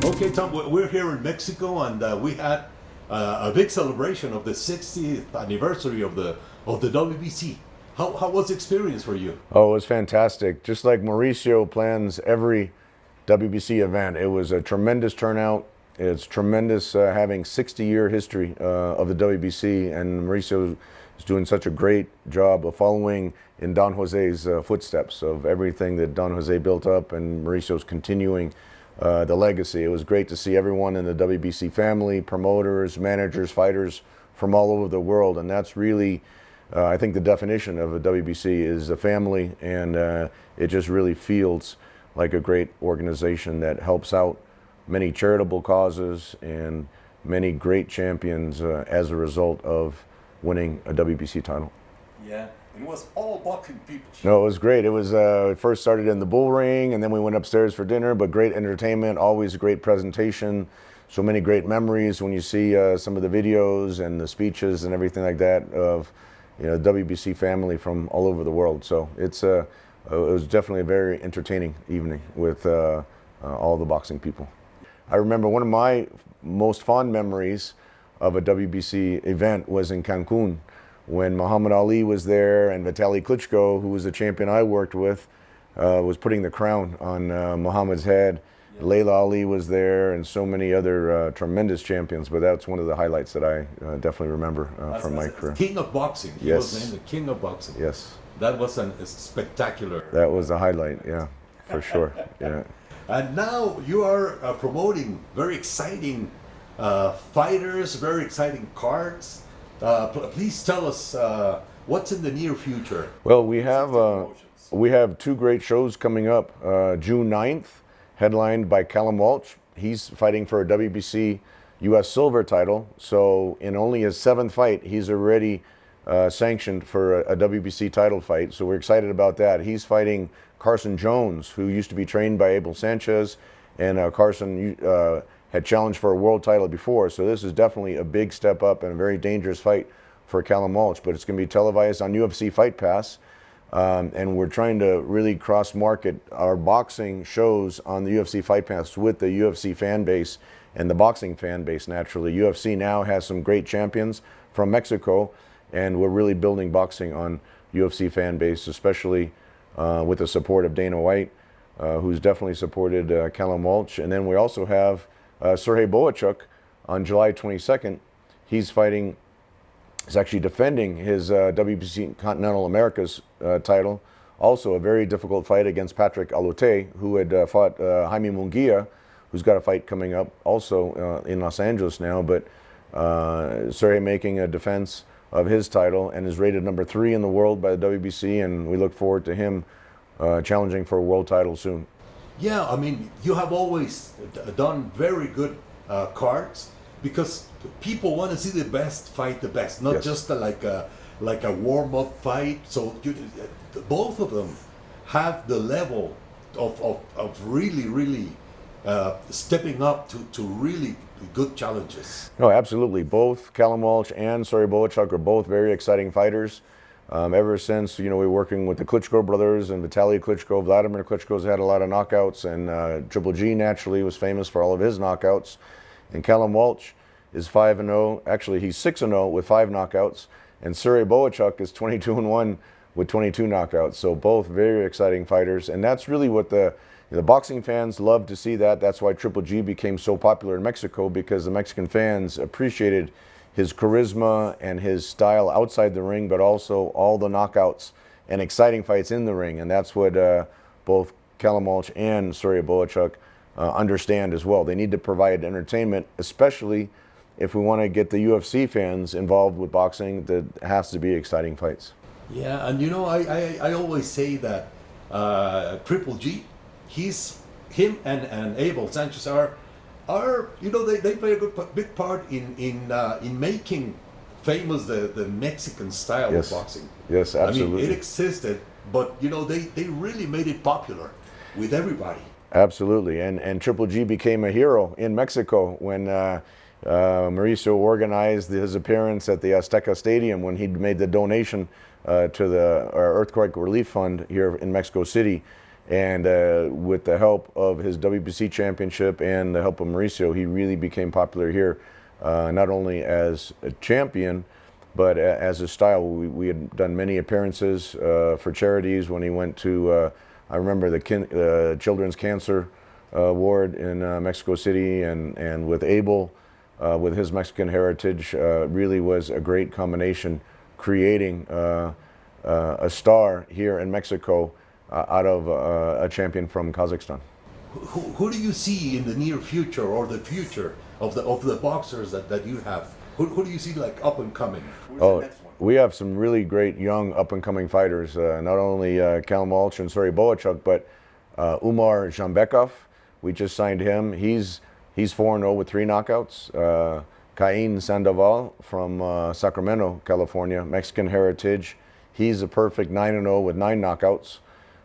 Okay, Tom, we're here in Mexico, and we had a big celebration of the 60th anniversary of the WBC. How was the experience for you? Oh, it was fantastic. Just like Mauricio plans every WBC event, it was a tremendous turnout. It's tremendous having 60-year history of the WBC, and Mauricio is doing such a great job of following in Don Jose's footsteps of everything that Don Jose built up, and Mauricio's continuing the legacy. It was great to see everyone in the WBC family, promoters, managers, fighters from all over the world, and that's really I think the definition of a WBC is a family, and it just really feels like a great organization that helps out many charitable causes and many great champions as a result of winning a WBC title. Yeah, it was all boxing people. No, it was great. It was it first started in the bull ring, and then we went upstairs for dinner, but great entertainment, always a great presentation. So many great memories when you see some of the videos and the speeches and everything like that of the WBC family from all over the world. So it was definitely a very entertaining evening with all the boxing people. I remember one of my most fond memories of a WBC event was in Cancun, when Muhammad Ali was there and Vitaly Klitschko, who was the champion I worked with, was putting the crown on Muhammad's head. Yeah. Layla Ali was there, and so many other tremendous champions, but that's one of the highlights that I definitely remember from my career. King of boxing. He Yes. was named the King of boxing. Yes. That was a spectacular. That was a highlight, yeah, for sure. Yeah. And now you are promoting very exciting fighters, very exciting cards. Please tell us what's in the near future. Well, we have two great shows coming up. June 9th, headlined by Callum Walsh. He's fighting for a WBC U.S. silver title. So in only his 7th fight, he's already sanctioned for a WBC title fight. So we're excited about that. He's fighting Carson Jones, who used to be trained by Abel Sanchez, and Carson had challenged for a world title before. So this is definitely a big step up and a very dangerous fight for Callum Walsh, but it's going to be televised on UFC Fight Pass. And we're trying to really cross-market our boxing shows on the UFC Fight Pass with the UFC fan base and the boxing fan base, naturally. UFC now has some great champions from Mexico, and we're really building boxing on UFC fan base, especially with the support of Dana White, who's definitely supported Callum Walsh. And then we also have Serhii Bohachuk on July 22nd. He's actually defending his WBC Continental Americas title. Also a very difficult fight against Patrick Alute, who had fought Jaime Munguia, who's got a fight coming up also in Los Angeles now. But Serhii making a defense of his title and is rated number 3 in the world by the WBC, and we look forward to him challenging for a world title soon. Yeah, I mean, you have always done very good cards, because people want to see the best fight the best, not Yes. just like a warm-up fight. So both of them have the level of really stepping up to really good challenges. No, absolutely. Both Callum Walsh and Serhii Bohachuk are both very exciting fighters. Ever since we were working with the Klitschko brothers and Vitaly Klitschko, Vladimir Klitschko's had a lot of knockouts, and Triple G naturally was famous for all of his knockouts. And Callum Walsh is 5-0. Actually, he's 6-0 with 5 knockouts, and Serhii Bohachuk is 22-1 with 22 knockouts. So both very exciting fighters, and that's really what the boxing fans love to see. That's why Triple G became so popular in Mexico, because the Mexican fans appreciated his charisma and his style outside the ring, but also all the knockouts and exciting fights in the ring. And that's what both Callum Walsh and Serhii Bohachuk understand as well. They need to provide entertainment, especially if we want to get the UFC fans involved with boxing. That has to be exciting fights. Yeah, and I always say that Triple G, him and Abel Sanchez are they play a big part in making famous the Mexican style Yes. of boxing. Yes, absolutely. I mean, it existed, but they really made it popular with everybody. Absolutely, and Triple G became a hero in Mexico when Mauricio organized his appearance at the Azteca Stadium when he made the donation to the Earthquake Relief Fund here in Mexico City. And with the help of his WBC championship and the help of Mauricio, he really became popular here, not only as a champion, but as a style. We had done many appearances for charities when he went to, I remember the Children's Cancer Ward in Mexico City, and with Abel, with his Mexican heritage, really was a great combination, creating a star here in Mexico out of a champion from Kazakhstan. Who do you see in the near future or the future of the boxers that you have? Who do you see like up and coming? Who's the next one? We have some really great young up and coming fighters. Not only Callum Walsh and Serhii Bohachuk, but Umar Jambekov. We just signed him. He's 4-0 with 3 knockouts. Cain Sandoval from Sacramento, California, Mexican heritage. He's a perfect 9-0 with 9 knockouts.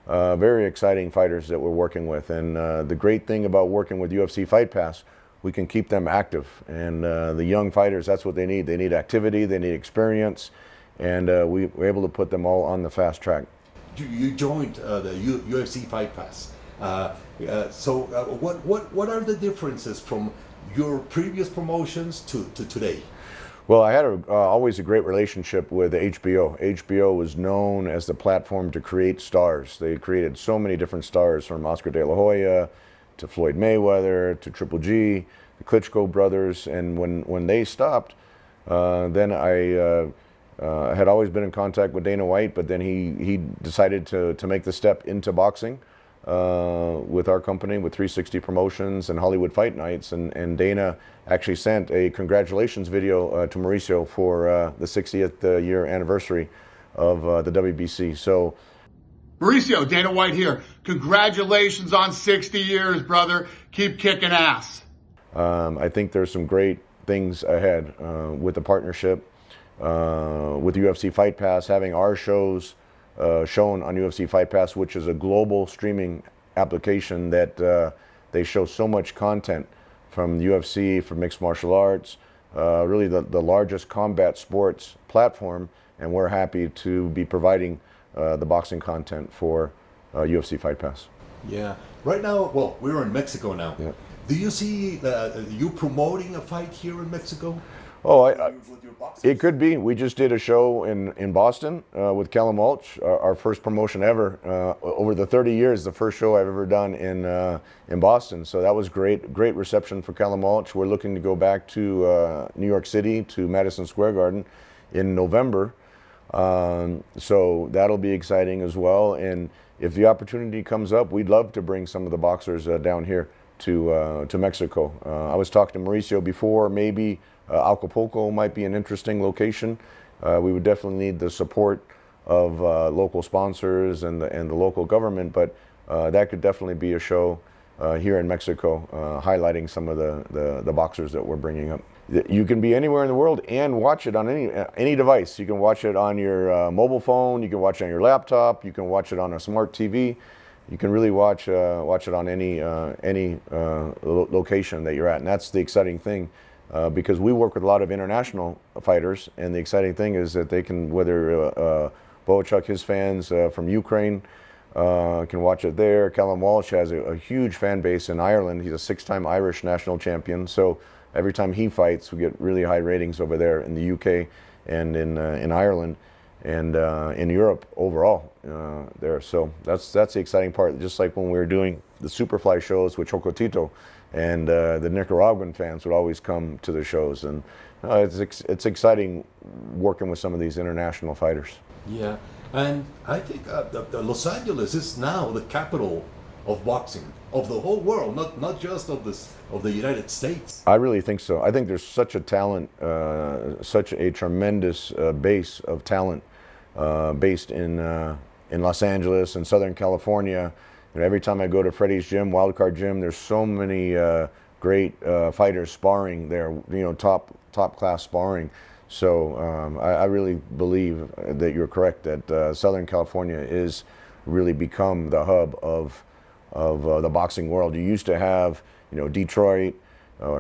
Very exciting fighters that we're working with. And the great thing about working with UFC Fight Pass, we can keep them active. And the young fighters, that's what they need. They need activity, they need experience, and we're able to put them all on the fast track. You joined the UFC Fight Pass. So what are the differences from your previous promotions to today? Well, I had always a great relationship with HBO. HBO was known as the platform to create stars. They created so many different stars, from Oscar De La Hoya to Floyd Mayweather to Triple G, the Klitschko brothers. And when they stopped, then I had always been in contact with Dana White, but then he decided to make the step into boxing with our company, with 360 Promotions and Hollywood Fight Nights, and Dana actually sent a congratulations video to Mauricio for the 60th year anniversary of the WBC. So, Mauricio, Dana White here. Congratulations on 60 years, brother. Keep kicking ass. I think there's some great things ahead with the partnership with UFC Fight Pass, having our shows shown on UFC Fight Pass, which is a global streaming application that they show so much content from UFC, from mixed martial arts, really the largest combat sports platform, and we're happy to be providing the boxing content for UFC Fight Pass. Yeah. Right now, well, we're in Mexico now. Yeah. Do you see you promoting a fight here in Mexico? Oh, With your boxers? it could be. We just did a show in Boston with Callum Walsh, our first promotion ever. Over the 30 years, the first show I've ever done in Boston. So that was great reception for Callum Walsh. We're looking to go back to New York City, to Madison Square Garden in November. So that'll be exciting as well. And if the opportunity comes up, we'd love to bring some of the boxers down here to Mexico. I was talking to Mauricio before, maybe Acapulco might be an interesting location. We would definitely need the support of local sponsors and the local government, but that could definitely be a show here in Mexico, highlighting some of the boxers that we're bringing up. You can be anywhere in the world and watch it on any device. You can watch it on your mobile phone. You can watch it on your laptop. You can watch it on a smart TV. You can really watch it on any location that you're at, and that's the exciting thing. Because we work with a lot of international fighters, and the exciting thing is that they can, whether Bohachuk, his fans from Ukraine, can watch it there. Callum Walsh has a huge fan base in Ireland. He's a 6-time Irish national champion. So every time he fights, we get really high ratings over there in the UK and in Ireland and in Europe overall there. So that's the exciting part. Just like when we were doing the Superfly shows with Chocotito, and the Nicaraguan fans would always come to the shows, and it's exciting working with some of these international fighters. Yeah, and I think the Los Angeles is now the capital of boxing of the whole world, not just of the United States. I really think so. I think there's such a talent, such a tremendous base of talent based in Los Angeles and Southern California. And every time I go to Freddie's gym, Wildcard Gym, there's so many great fighters sparring there, top class sparring. So I really believe that you're correct, that Southern California is really become the hub of the boxing world. You used to have, Detroit,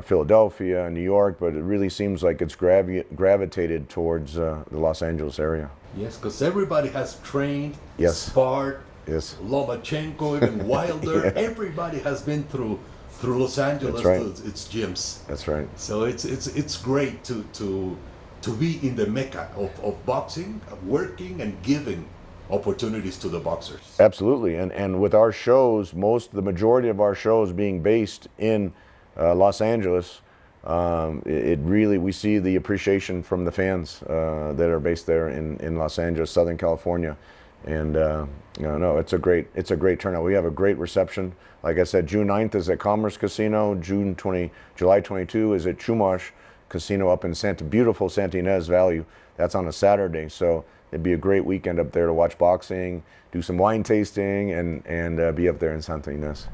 Philadelphia, New York, but it really seems like it's gravitated towards the Los Angeles area. Yes, because everybody has trained, Yes. sparred, Yes. Lomachenko, even Wilder. Yeah. Everybody has been through Los Angeles That's right. to its gyms. That's right. So it's great to be in the mecca of boxing, working and giving opportunities to the boxers. Absolutely, and with our shows, the majority of our shows being based in Los Angeles, it really, we see the appreciation from the fans that are based there in Los Angeles, Southern California, and no, it's a great turnout. We have a great reception. Like I said, June 9th is at Commerce Casino. July 22 is at Chumash Casino up in beautiful Santa Ynez Valley. That's on a Saturday, so it'd be a great weekend up there to watch boxing, do some wine tasting, and be up there in Santa Ynez.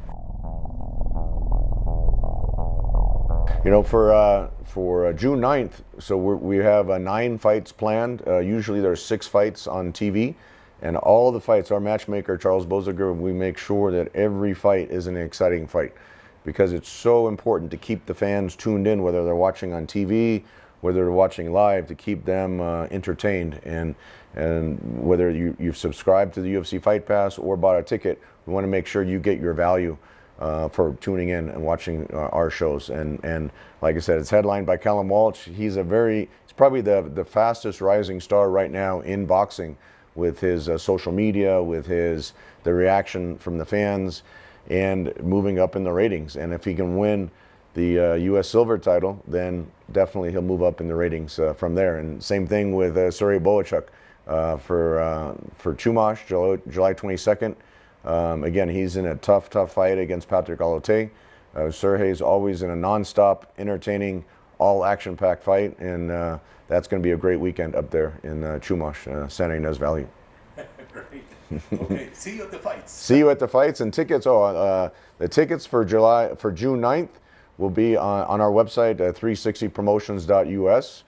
You know, for June 9th, so we have 9 fights planned. Usually there's 6 fights on TV, and all the fights, our matchmaker, Charles Boziger, we make sure that every fight is an exciting fight, because it's so important to keep the fans tuned in, whether they're watching on TV, whether they're watching live, to keep them entertained. And whether you've subscribed to the UFC Fight Pass or bought a ticket, we want to make sure you get your value for tuning in and watching our shows. And like I said, it's headlined by Callum Walsh. He's probably the fastest rising star right now in boxing, with his social media, with the reaction from the fans, and moving up in the ratings. And if he can win the U.S. silver title, then definitely he'll move up in the ratings from there. And same thing with Serhii Bohachuk for Chumash, July 22nd. Again, he's in a tough fight against Patrick Alote. Serhii always in a non-stop, entertaining, all action-packed fight, and that's going to be a great weekend up there in Chumash, Santa Ynez Valley. Great. Okay, see you at the fights. See you at the fights. And tickets, the tickets for June 9th will be on our website, 360promotions.us.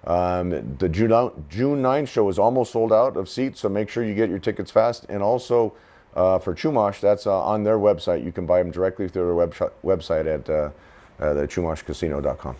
The June 9th show is almost sold out of seats, so make sure you get your tickets fast. And also for Chumash, that's on their website. You can buy them directly through their website at the chumashcasino.com.